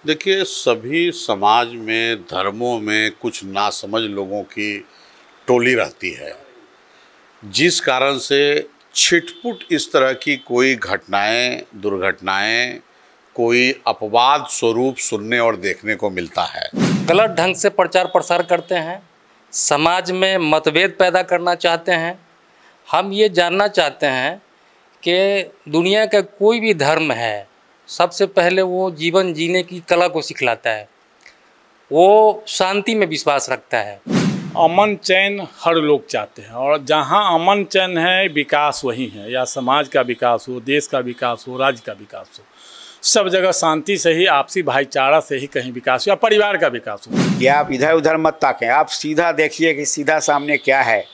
देखिए, सभी समाज में, धर्मों में कुछ नासमझ लोगों की टोली रहती है, जिस कारण से छिटपुट इस तरह की कोई घटनाएं, दुर्घटनाएं, कोई अपवाद स्वरूप सुनने और देखने को मिलता है। गलत ढंग से प्रचार प्रसार करते हैं, समाज में मतभेद पैदा करना चाहते हैं। हम ये जानना चाहते हैं कि दुनिया का कोई भी धर्म है, सबसे पहले वो जीवन जीने की कला को सिखलाता है। वो शांति में विश्वास रखता है। अमन चैन हर लोग चाहते हैं, और जहाँ अमन चैन है, विकास वही है। या समाज का विकास हो, देश का विकास हो, राज्य का विकास हो, सब जगह शांति से ही, आपसी भाईचारा से ही कहीं विकास हो, या परिवार का विकास हो। कि आप इधर उधर मत ताकें, आप सीधा देखिए कि सीधा सामने क्या है।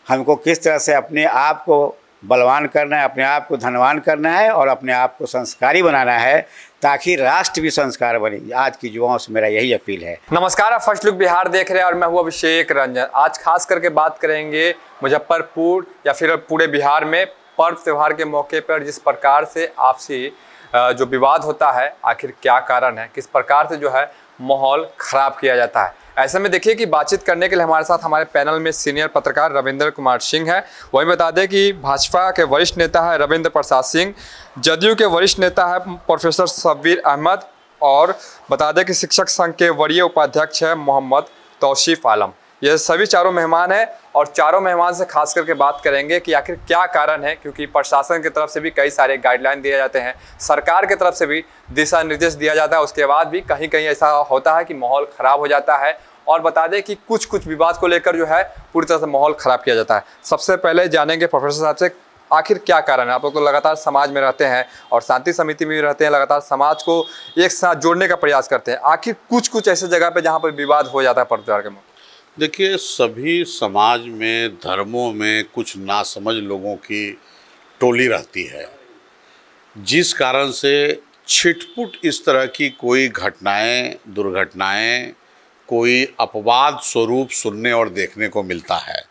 हमको किस तरह से अपने आप को बलवान करना है, अपने आप को धनवान करना है और अपने आप को संस्कारी बनाना है, ताकि राष्ट्र भी संस्कार बने। आज की युवाओं से मेरा यही अपील है। नमस्कार, आप फर्स्ट लुक बिहार देख रहे हैं और मैं हूं अभिषेक रंजन। आज खास करके बात करेंगे मुजफ्फरपुर या फिर पूरे बिहार में पर्व त्योहार के मौके पर जिस प्रकार से आपसी जो विवाद होता है, आखिर क्या कारण है, किस प्रकार से जो है माहौल खराब किया जाता है। ऐसे में देखिए कि बातचीत करने के लिए हमारे साथ हमारे पैनल में सीनियर पत्रकार रविंद्र कुमार सिंह है। वही बता दें कि भाजपा के वरिष्ठ नेता है रविंद्र प्रसाद सिंह, जदयू के वरिष्ठ नेता है प्रोफेसर शब्बीर अहमद, और बता दें कि शिक्षक संघ के वरीय उपाध्यक्ष है मोहम्मद तौसीफ आलम। ये सभी चारों मेहमान हैं और चारों मेहमान से खास करके बात करेंगे कि आखिर क्या कारण है, क्योंकि प्रशासन की तरफ से भी कई सारे गाइडलाइन दिए जाते हैं, सरकार की तरफ से भी दिशा निर्देश दिया जाता है, उसके बाद भी कहीं कहीं ऐसा होता है कि माहौल ख़राब हो जाता है। और बता दें कि कुछ विवाद को लेकर जो है पूरी तरह से माहौल ख़राब किया जाता है। सबसे पहले जानेंगे प्रोफेसर साहब से, आखिर क्या कारण है। आप लोग तो लगातार समाज में रहते हैं और शांति समिति में भी रहते हैं, लगातार समाज को एक साथ जोड़ने का प्रयास करते हैं। आखिर कुछ ऐसे जगह पे जहाँ पर विवाद हो जाता है पर्व त्योहार के मौके। देखिए, सभी समाज में, धर्मों में कुछ नासमझ लोगों की टोली रहती है, जिस कारण से छिटपुट इस तरह की कोई घटनाएं, दुर्घटनाएं, कोई अपवाद स्वरूप सुनने और देखने को मिलता है।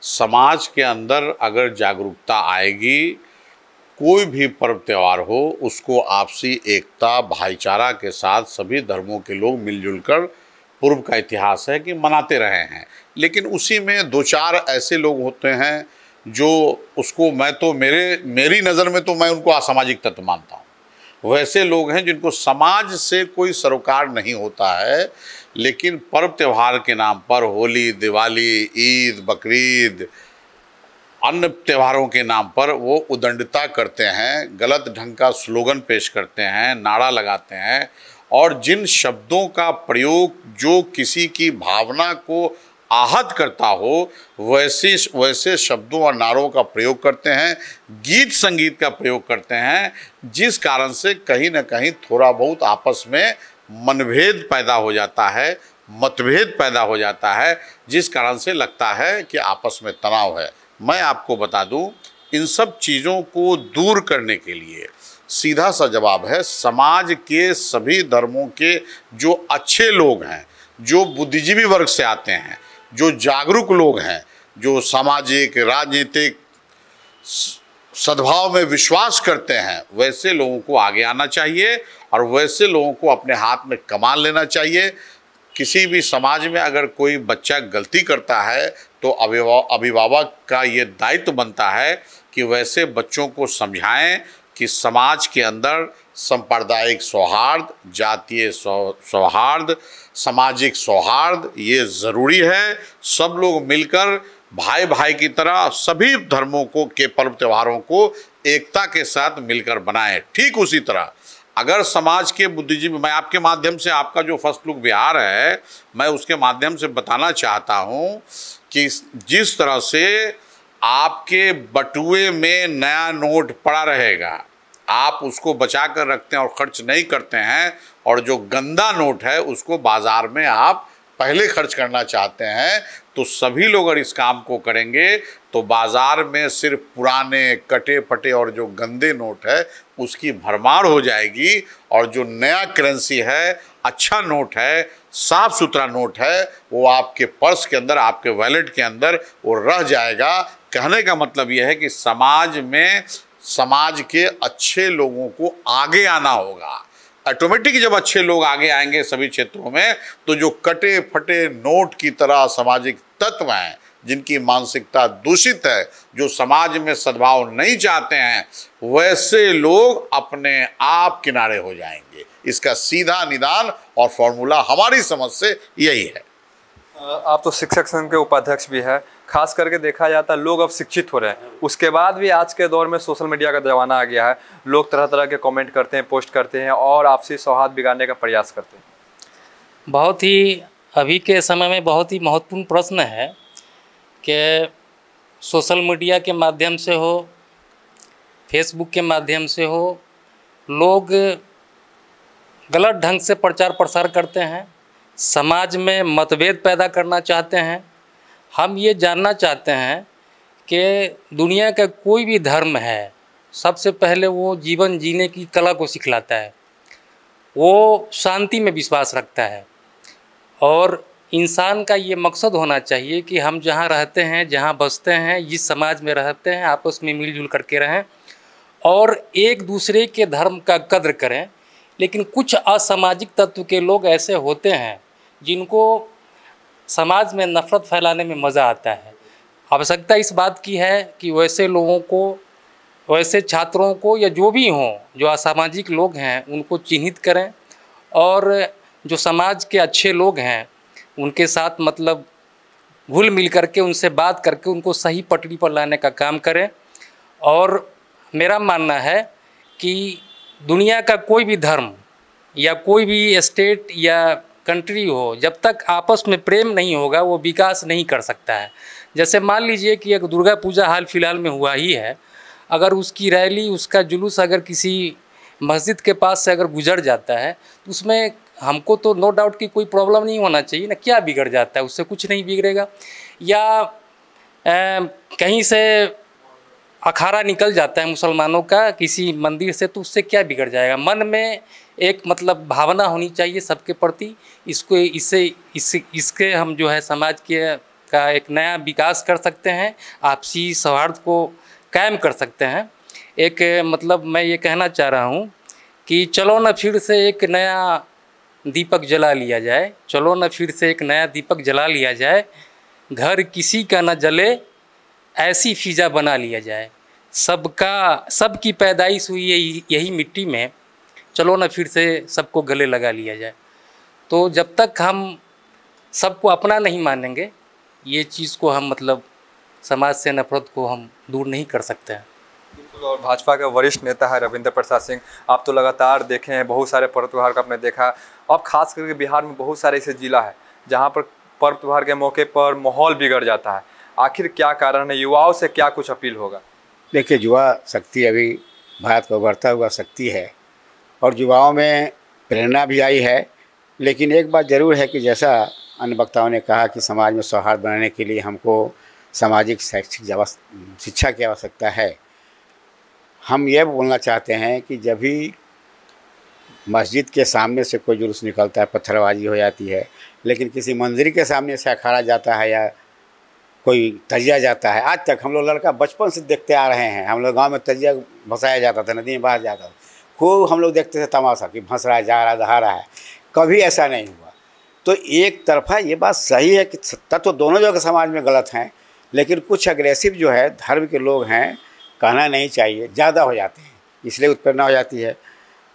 समाज के अंदर अगर जागरूकता आएगी, कोई भी पर्व त्यौहार हो, उसको आपसी एकता, भाईचारा के साथ सभी धर्मों के लोग मिलजुल कर, पूर्व का इतिहास है कि मनाते रहे हैं। लेकिन उसी में दो चार ऐसे लोग होते हैं जो उसको मेरी नज़र में तो मैं उनको असामाजिक तत्व मानता हूँ। वैसे लोग हैं जिनको समाज से कोई सरोकार नहीं होता है, लेकिन पर्व त्यौहार के नाम पर होली, दिवाली, ईद, बकरीद, अन्य त्योहारों के नाम पर वो उदंडता करते हैं, गलत ढंग का स्लोगन पेश करते हैं, नारा लगाते हैं, और जिन शब्दों का प्रयोग जो किसी की भावना को आहत करता हो, वैसे शब्दों और नारों का प्रयोग करते हैं, गीत संगीत का प्रयोग करते हैं, जिस कारण से कहीं ना कहीं थोड़ा बहुत आपस में मनभेद पैदा हो जाता है, मतभेद पैदा हो जाता है, जिस कारण से लगता है कि आपस में तनाव है। मैं आपको बता दूं, इन सब चीज़ों को दूर करने के लिए सीधा सा जवाब है, समाज के सभी धर्मों के जो अच्छे लोग हैं, जो बुद्धिजीवी वर्ग से आते हैं, जो जागरूक लोग हैं, जो सामाजिक, राजनीतिक सद्भाव में विश्वास करते हैं, वैसे लोगों को आगे आना चाहिए और वैसे लोगों को अपने हाथ में कमान लेना चाहिए। किसी भी समाज में अगर कोई बच्चा गलती करता है तो अभिभावक का ये दायित्व बनता है कि वैसे बच्चों को समझाएं कि समाज के अंदर सांप्रदायिक सौहार्द, जातीय सौहार्द, सामाजिक सौहार्द ये ज़रूरी है। सब लोग मिलकर भाई भाई की तरह सभी धर्मों के पर्व त्योहारों को एकता के साथ मिलकर बनाएं। ठीक उसी तरह अगर समाज के बुद्धिजीवी, मैं आपके माध्यम से, आपका जो फर्स्ट लुक बिहार है, मैं उसके माध्यम से बताना चाहता हूँ कि जिस तरह से आपके बटुए में नया नोट पड़ा रहेगा, आप उसको बचा कर रखते हैं और खर्च नहीं करते हैं, और जो गंदा नोट है उसको बाज़ार में आप पहले खर्च करना चाहते हैं, तो सभी लोग अगर इस काम को करेंगे तो बाज़ार में सिर्फ पुराने कटे फटे और जो गंदे नोट है उसकी भरमार हो जाएगी, और जो नया करेंसी है, अच्छा नोट है, साफ़ सुथरा नोट है, वो आपके पर्स के अंदर, आपके वॉलेट के अंदर वो रह जाएगा। कहने का मतलब यह है कि समाज में समाज के अच्छे लोगों को आगे आना होगा, ऑटोमेटिक जब अच्छे लोग आगे आएंगे सभी क्षेत्रों में, तो जो कटे फटे नोट की तरह सामाजिक तत्व हैं, जिनकी मानसिकता दूषित है, जो समाज में सद्भाव नहीं चाहते हैं, वैसे लोग अपने आप किनारे हो जाएंगे। इसका सीधा निदान और फॉर्मूला हमारी समझ से यही है। आप तो शिक्षक संघ के उपाध्यक्ष भी है, खास करके देखा जाता है लोग अब शिक्षित हो रहे हैं, उसके बाद भी आज के दौर में सोशल मीडिया का जमाना आ गया है, लोग तरह तरह के कमेंट करते हैं, पोस्ट करते हैं और आपसी सौहार्द बिगाड़ने का प्रयास करते हैं। बहुत ही अभी के समय में बहुत ही महत्वपूर्ण प्रश्न है कि सोशल मीडिया के माध्यम से हो, फेसबुक के माध्यम से हो, लोग गलत ढंग से प्रचार प्रसार करते हैं, समाज में मतभेद पैदा करना चाहते हैं। हम ये जानना चाहते हैं कि दुनिया का कोई भी धर्म है, सबसे पहले वो जीवन जीने की कला को सिखलाता है, वो शांति में विश्वास रखता है और इंसान का ये मकसद होना चाहिए कि हम जहाँ रहते हैं, जहाँ बसते हैं, जिस समाज में रहते हैं, आपस में मिलजुल करके रहें और एक दूसरे के धर्म का कद्र करें। लेकिन कुछ असामाजिक तत्व के लोग ऐसे होते हैं जिनको समाज में नफ़रत फैलाने में मज़ा आता है। आवश्यकता इस बात की है कि वैसे लोगों को, वैसे छात्रों को या जो भी हों जो असामाजिक लोग हैं, उनको चिन्हित करें और जो समाज के अच्छे लोग हैं उनके साथ मतलब घुल मिल करके उनसे बात करके उनको सही पटरी पर लाने का काम करें। और मेरा मानना है कि दुनिया का कोई भी धर्म या कोई भी स्टेट या कंट्री हो, जब तक आपस में प्रेम नहीं होगा वो विकास नहीं कर सकता है। जैसे मान लीजिए कि एक दुर्गा पूजा हाल फिलहाल में हुआ ही है, अगर उसकी रैली, उसका जुलूस अगर किसी मस्जिद के पास से अगर गुजर जाता है तो उसमें हमको तो नो डाउट कि कोई प्रॉब्लम नहीं होना चाहिए ना, क्या बिगड़ जाता है, उससे कुछ नहीं बिगड़ेगा। या कहीं से अखाड़ा निकल जाता है मुसलमानों का किसी मंदिर से, तो उससे क्या बिगड़ जाएगा। मन में एक मतलब भावना होनी चाहिए सबके प्रति। इसके हम जो है समाज के का एक नया विकास कर सकते हैं, आपसी सौहार्द को कायम कर सकते हैं। एक मतलब मैं ये कहना चाह रहा हूँ कि चलो ना फिर से एक नया दीपक जला लिया जाए, चलो ना फिर से एक नया दीपक जला लिया जाए, घर किसी का न जले ऐसी फिजा बना लिया जाए, सबकी पैदाइश हुई है यही मिट्टी में, चलो ना फिर से सबको गले लगा लिया जाए। तो जब तक हम सबको अपना नहीं मानेंगे, ये चीज़ को हम मतलब समाज से नफरत को हम दूर नहीं कर सकते हैं। और भाजपा के वरिष्ठ नेता है रविंद्र प्रसाद सिंह, आप तो लगातार देखे हैं, बहुत सारे पर्व त्यौहार का आपने देखा। अब खास करके बिहार में बहुत सारे ऐसे जिला है जहां पर पर्व त्यौहार के मौके पर माहौल बिगड़ जाता है। आखिर क्या कारण है, युवाओं से क्या कुछ अपील होगा? देखिए, युवा शक्ति अभी भारत को उभरता हुआ शक्ति है और युवाओं में प्रेरणा भी आई है। लेकिन एक बात ज़रूर है कि जैसा अन्य वक्ताओं ने कहा कि समाज में सौहार्द बनाने के लिए हमको सामाजिक शैक्षिक शिक्षा की आवश्यकता है। हम ये बोलना चाहते हैं कि जब भी मस्जिद के सामने से कोई जुलूस निकलता है, पत्थरबाजी हो जाती है, लेकिन किसी मंदिर के सामने से अखाड़ा जाता है या कोई तजिया जाता है, आज तक हम लोग लड़का बचपन से देखते आ रहे हैं। हम लोग गांव में तजिया भसाया जाता था, नदी में बहा जाता था, खूब हम लोग देखते थे तमाशा कि भंस रहा है, जा रहा है, दहा रहा है। कभी ऐसा नहीं हुआ। तो एक तरफा ये बात सही है कि तत्व दोनों जगह समाज में गलत हैं, लेकिन कुछ अग्रेसिव जो है धर्म के लोग हैं, कहना नहीं चाहिए, ज़्यादा हो जाते हैं, इसलिए उत्प्रेरणा हो जाती है।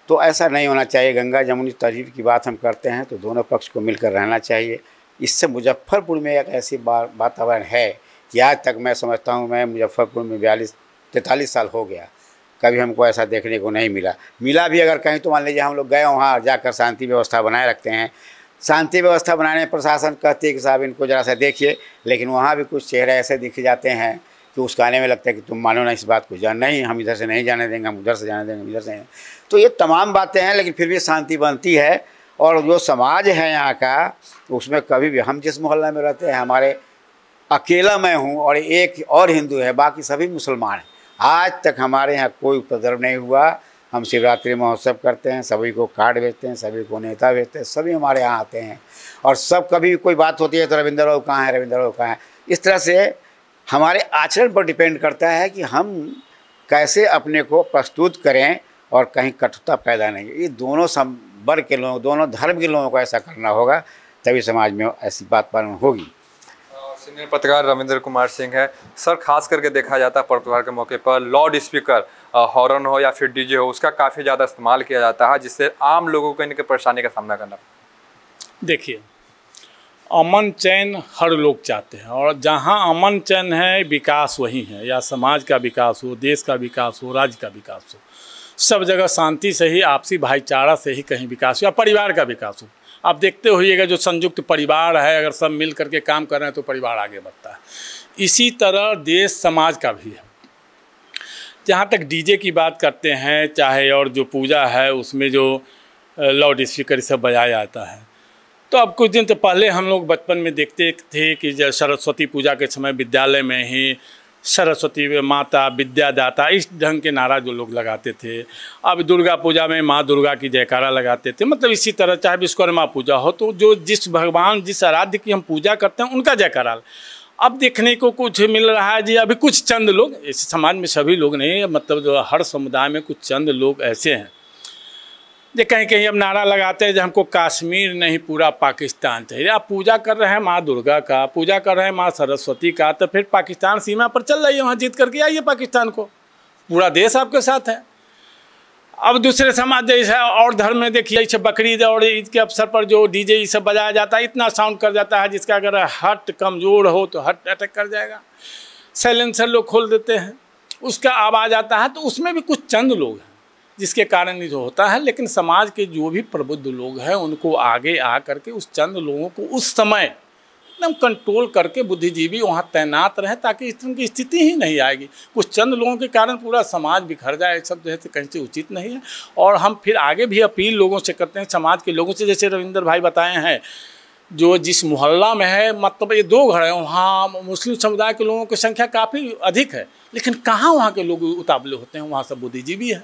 तो ऐसा नहीं होना चाहिए। गंगा जमुनी तहजीब की बात हम करते हैं तो दोनों पक्ष को मिलकर रहना चाहिए। इससे मुजफ्फरपुर में एक ऐसी वातावरण है कि आज तक मैं समझता हूँ, मैं मुजफ्फरपुर में 42-43 साल हो गया, कभी हमको ऐसा देखने को नहीं मिला भी अगर कहीं तो मान लीजिए हम लोग गए वहाँ जाकर शांति व्यवस्था बनाए रखते हैं। शांति व्यवस्था बनाने में प्रशासन कहती है कि साहब इनको ज़रा सा देखिए, लेकिन वहाँ भी कुछ चेहरे ऐसे दिखे जाते हैं कि उस कहने में लगता है कि तुम मानो ना इस बात को, जान नहीं, हम इधर से नहीं जाने देंगे, हम उधर से जाने देंगे, इधर से। तो ये तमाम बातें हैं, लेकिन फिर भी शांति बनती है। और जो समाज है यहाँ का, उसमें कभी भी हम जिस मोहल्ले में रहते हैं, हमारे अकेला मैं हूँ और एक और हिंदू है, बाकी सभी मुसलमान हैं। आज तक हमारे यहाँ कोई उपद्रव नहीं हुआ। हम शिवरात्रि महोत्सव करते हैं, सभी को कार्ड भेजते हैं, सभी को नेता भेजते हैं, सभी हमारे यहाँ आते हैं। और सब कभी कोई बात होती है तो रविंद्र बाबू कहाँ है, रविंद्र बाबू कहाँ है। इस तरह से हमारे आचरण पर डिपेंड करता है कि हम कैसे अपने को प्रस्तुत करें और कहीं कटुता पैदा नहीं। ये दोनों वर्ग के लोगों, दोनों धर्म के लोगों को ऐसा करना होगा, तभी समाज में ऐसी बात पालन होगी। सीनियर पत्रकार रविंद्र कुमार सिंह है। सर, खास करके देखा जाता है पर्व त्योहार के मौके पर लाउड स्पीकर, हॉर्न हो या फिर डीजे हो, उसका काफ़ी ज़्यादा इस्तेमाल किया जाता है, जिससे आम लोगों को इनकी परेशानी का सामना करना। देखिए, अमन चैन हर लोग चाहते हैं, और जहाँ अमन चैन है विकास वही है, या समाज का विकास हो, देश का विकास हो, राज्य का विकास हो, सब जगह शांति से ही, आपसी भाईचारा से ही कहीं विकास हो, या परिवार का विकास हो। आप देखते होइएगा जो संयुक्त परिवार है, अगर सब मिल करके काम कर रहे हैं तो परिवार आगे बढ़ता है। इसी तरह देश समाज का भी है। जहाँ तक डीजे की बात करते हैं, चाहे और जो पूजा है उसमें जो लाउड स्पीकर सब बजाया जाता है, तो अब कुछ दिन तो पहले हम लोग बचपन में देखते थे कि जब सरस्वती पूजा के समय विद्यालय में ही सरस्वती माता विद्यादाता इस ढंग के नारा जो लोग लगाते थे। अब दुर्गा पूजा में माँ दुर्गा की जयकारा लगाते थे। मतलब इसी तरह चाहे विश्वकर्मा पूजा हो तो जो जिस भगवान जिस आराध्य की हम पूजा करते हैं उनका जयकारा। अब देखने को कुछ मिल रहा है जी, अभी कुछ चंद लोग, इस समाज में सभी लोग नहीं, मतलब जो हर समुदाय में कुछ चंद लोग ऐसे हैं जो कहीं कहीं अब नारा लगाते हैं जो हमको कश्मीर नहीं पूरा पाकिस्तान चाहिए। आप पूजा कर रहे हैं माँ दुर्गा का, पूजा कर रहे हैं माँ सरस्वती का, तो फिर पाकिस्तान सीमा पर चल रही है, वहाँ जीत करके आइए पाकिस्तान को, पूरा देश आपके साथ है। अब दूसरे समाज जैसे और धर्म में देखिए, जैसे बकरीद और ईद के अवसर पर जो डीजे ये सब बजाया जाता है, इतना साउंड कर जाता है जिसका अगर हार्ट कमज़ोर हो तो हार्ट अटैक कर जाएगा। साइलेंसर लोग खोल देते हैं, उसका आवाज़ आता है, तो उसमें भी कुछ चंद लोग हैं जिसके कारण ये जो होता है। लेकिन समाज के जो भी प्रबुद्ध लोग हैं उनको आगे आ करके उस चंद लोगों को उस समय एकदम कंट्रोल करके बुद्धिजीवी वहाँ तैनात रहे, ताकि इस तरह की स्थिति ही नहीं आएगी। कुछ चंद लोगों के कारण पूरा समाज बिखर जाए, सब जो है कहीं से उचित नहीं है। और हम फिर आगे भी अपील लोगों से करते हैं, समाज के लोगों से, जैसे रविंद्र भाई बताए हैं, जो जिस मोहल्ला में है, मतलब ये 2 घर हैं, वहाँ मुस्लिम समुदाय के लोगों की संख्या काफ़ी अधिक है, लेकिन कहाँ वहाँ के लोग उतावले होते हैं, वहाँ सब बुद्धिजीवी है।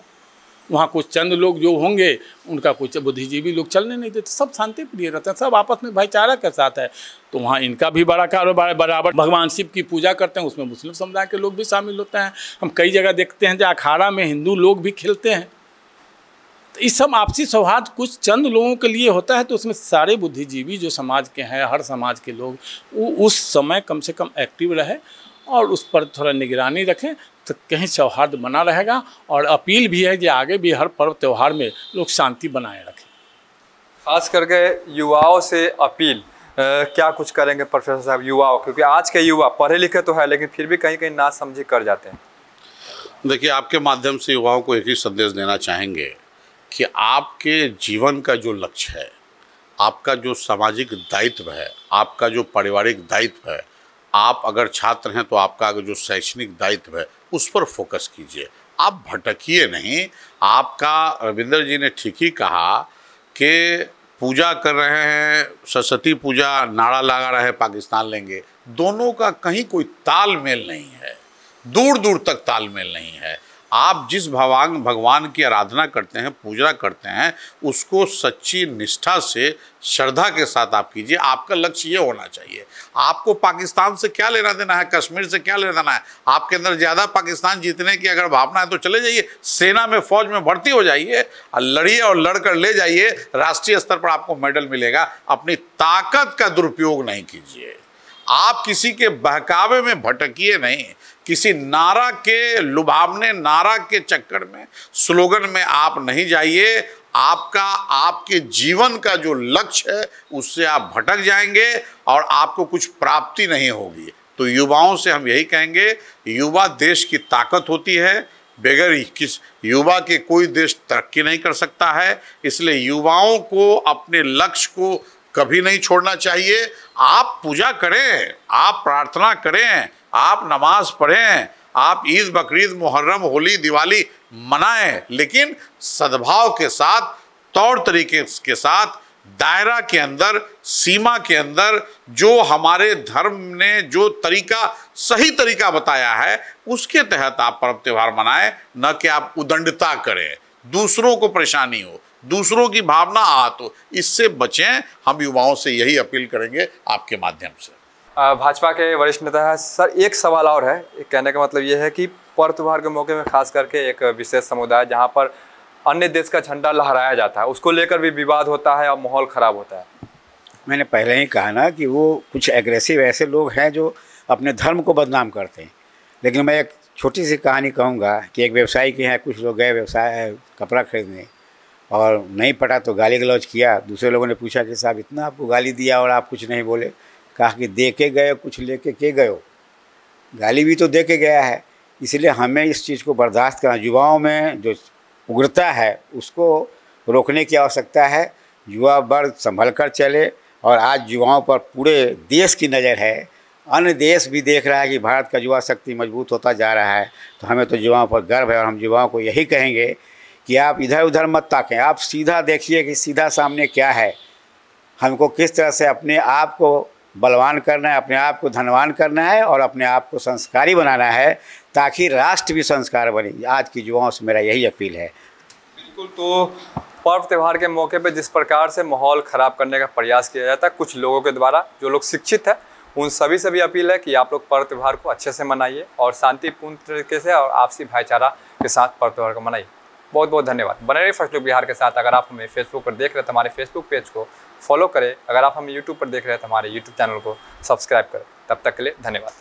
वहाँ कुछ चंद लोग जो होंगे उनका कुछ बुद्धिजीवी लोग चलने नहीं देते, सब शांति प्रिय रहते हैं, सब आपस में भाईचारा के साथ है। तो वहाँ इनका भी बड़ा कारोबार है। बराबर भगवान शिव की पूजा करते हैं, उसमें मुस्लिम समुदाय के लोग भी शामिल होते हैं। हम कई जगह देखते हैं जो अखाड़ा में हिंदू लोग भी खेलते हैं। तो इस सब आपसी सौहार्द कुछ चंद लोगों के लिए होता है, तो उसमें सारे बुद्धिजीवी जो समाज के हैं, हर समाज के लोग, वो उस समय कम से कम एक्टिव रहे और उस पर थोड़ा निगरानी रखें, तो कहीं सौहार्द बना रहेगा। और अपील भी है कि आगे भी हर पर्व त्यौहार में लोग शांति बनाए रखें। खास करके युवाओं से अपील क्या कुछ करेंगे प्रोफेसर साहब युवाओं, क्योंकि आज के युवा पढ़े लिखे तो है लेकिन फिर भी कहीं कहीं नासमझी कर जाते हैं। देखिए, आपके माध्यम से युवाओं को एक ही संदेश देना चाहेंगे कि आपके जीवन का जो लक्ष्य है, आपका जो सामाजिक दायित्व है, आपका जो पारिवारिक दायित्व है, आप अगर छात्र हैं तो आपका जो शैक्षणिक दायित्व है उस पर फोकस कीजिए, आप भटकिए नहीं। आपका रविंद्र जी ने ठीक ही कहा कि पूजा कर रहे हैं, सरस्वती पूजा नारा लगा रहे हैं पाकिस्तान लेंगे, दोनों का कहीं कोई तालमेल नहीं है, दूर दूर तक तालमेल नहीं है। आप जिस भगवान की आराधना करते हैं, पूजा करते हैं, उसको सच्ची निष्ठा से, श्रद्धा के साथ आप कीजिए। आपका लक्ष्य ये होना चाहिए। आपको पाकिस्तान से क्या लेना देना है, कश्मीर से क्या लेना देना है? आपके अंदर ज़्यादा पाकिस्तान जीतने की अगर भावना है तो चले जाइए, सेना में, फौज में भर्ती हो जाइए, लड़िए और लड़कर ले जाइए, राष्ट्रीय स्तर पर आपको मेडल मिलेगा। अपनी ताकत का दुरुपयोग नहीं कीजिए। आप किसी के बहकावे में भटकिए नहीं, किसी नारा के लुभावने नारा के चक्कर में, स्लोगन में आप नहीं जाइए। आपका, आपके जीवन का जो लक्ष्य है उससे आप भटक जाएंगे और आपको कुछ प्राप्ति नहीं होगी। तो युवाओं से हम यही कहेंगे, युवा देश की ताकत होती है, बगैर किस युवा के कोई देश तरक्की नहीं कर सकता है। इसलिए युवाओं को अपने लक्ष्य को कभी नहीं छोड़ना चाहिए। आप पूजा करें, आप प्रार्थना करें, आप नमाज पढ़ें, आप ईद, बकरीद, मुहर्रम, होली, दिवाली मनाएं, लेकिन सद्भाव के साथ, तौर तरीके के साथ, दायरा के अंदर, सीमा के अंदर, जो हमारे धर्म ने जो तरीका, सही तरीका बताया है उसके तहत आप पर्व त्यौहार मनाएं। न कि आप उदंडता करें, दूसरों को परेशानी हो, दूसरों की भावना आहत हो, इससे बचें। हम युवाओं से यही अपील करेंगे आपके माध्यम से। भाजपा के वरिष्ठ नेता है सर, एक सवाल और है। कहने का मतलब ये है कि पर्व त्योहार के मौके में खास करके एक विशेष समुदाय जहाँ पर अन्य देश का झंडा लहराया जाता है, उसको लेकर भी विवाद होता है और माहौल ख़राब होता है। मैंने पहले ही कहा ना कि वो कुछ एग्रेसिव ऐसे लोग हैं जो अपने धर्म को बदनाम करते हैं। लेकिन मैं एक छोटी सी कहानी कहूँगा कि एक व्यवसायी के यहाँ कुछ लोग गए व्यवसाय कपड़ा खरीदने और नहीं पटा तो गाली गलौज किया। दूसरे लोगों ने पूछा कि साहब इतना आपको गाली दिया और आप कुछ नहीं बोले। कहा कि दे के गए कुछ लेके के गए हो, गाली भी तो दे के गया है। इसलिए हमें इस चीज़ को बर्दाश्त करना, युवाओं में जो उग्रता है उसको रोकने की आवश्यकता है। युवा वर्ग संभल कर चले और आज युवाओं पर पूरे देश की नज़र है, अन्य देश भी देख रहा है कि भारत का युवा शक्ति मजबूत होता जा रहा है। तो हमें तो युवाओं पर गर्व है और हम युवाओं को यही कहेंगे कि आप इधर उधर मत ताकें, आप सीधा देखिए कि सीधा सामने क्या है, हमको किस तरह से अपने आप को बलवान करना है, अपने आप को धनवान करना है और अपने आप को संस्कारी बनाना है ताकि राष्ट्र भी संस्कार बने। आज की युवाओं से मेरा यही अपील है। बिल्कुल। तो पर्व त्यौहार के मौके पर जिस प्रकार से माहौल ख़राब करने का प्रयास किया जाता है कुछ लोगों के द्वारा, जो लोग शिक्षित है उन सभी से भी अपील है कि आप लोग पर्व त्यौहार को अच्छे से मनाइए और शांतिपूर्ण तरीके से और आपसी भाईचारा के साथ पर्व त्यौहार को मनाइए। बहुत बहुत धन्यवाद। बने रहिए फर्स्ट लुक बिहार के साथ। अगर आप हमें फेसबुक पर देख रहे हैं तो हमारे फेसबुक पेज को फॉलो करें। अगर आप हमें यूट्यूब पर देख रहे हैं तो हमारे यूट्यूब चैनल को सब्सक्राइब करें। तब तक के लिए धन्यवाद।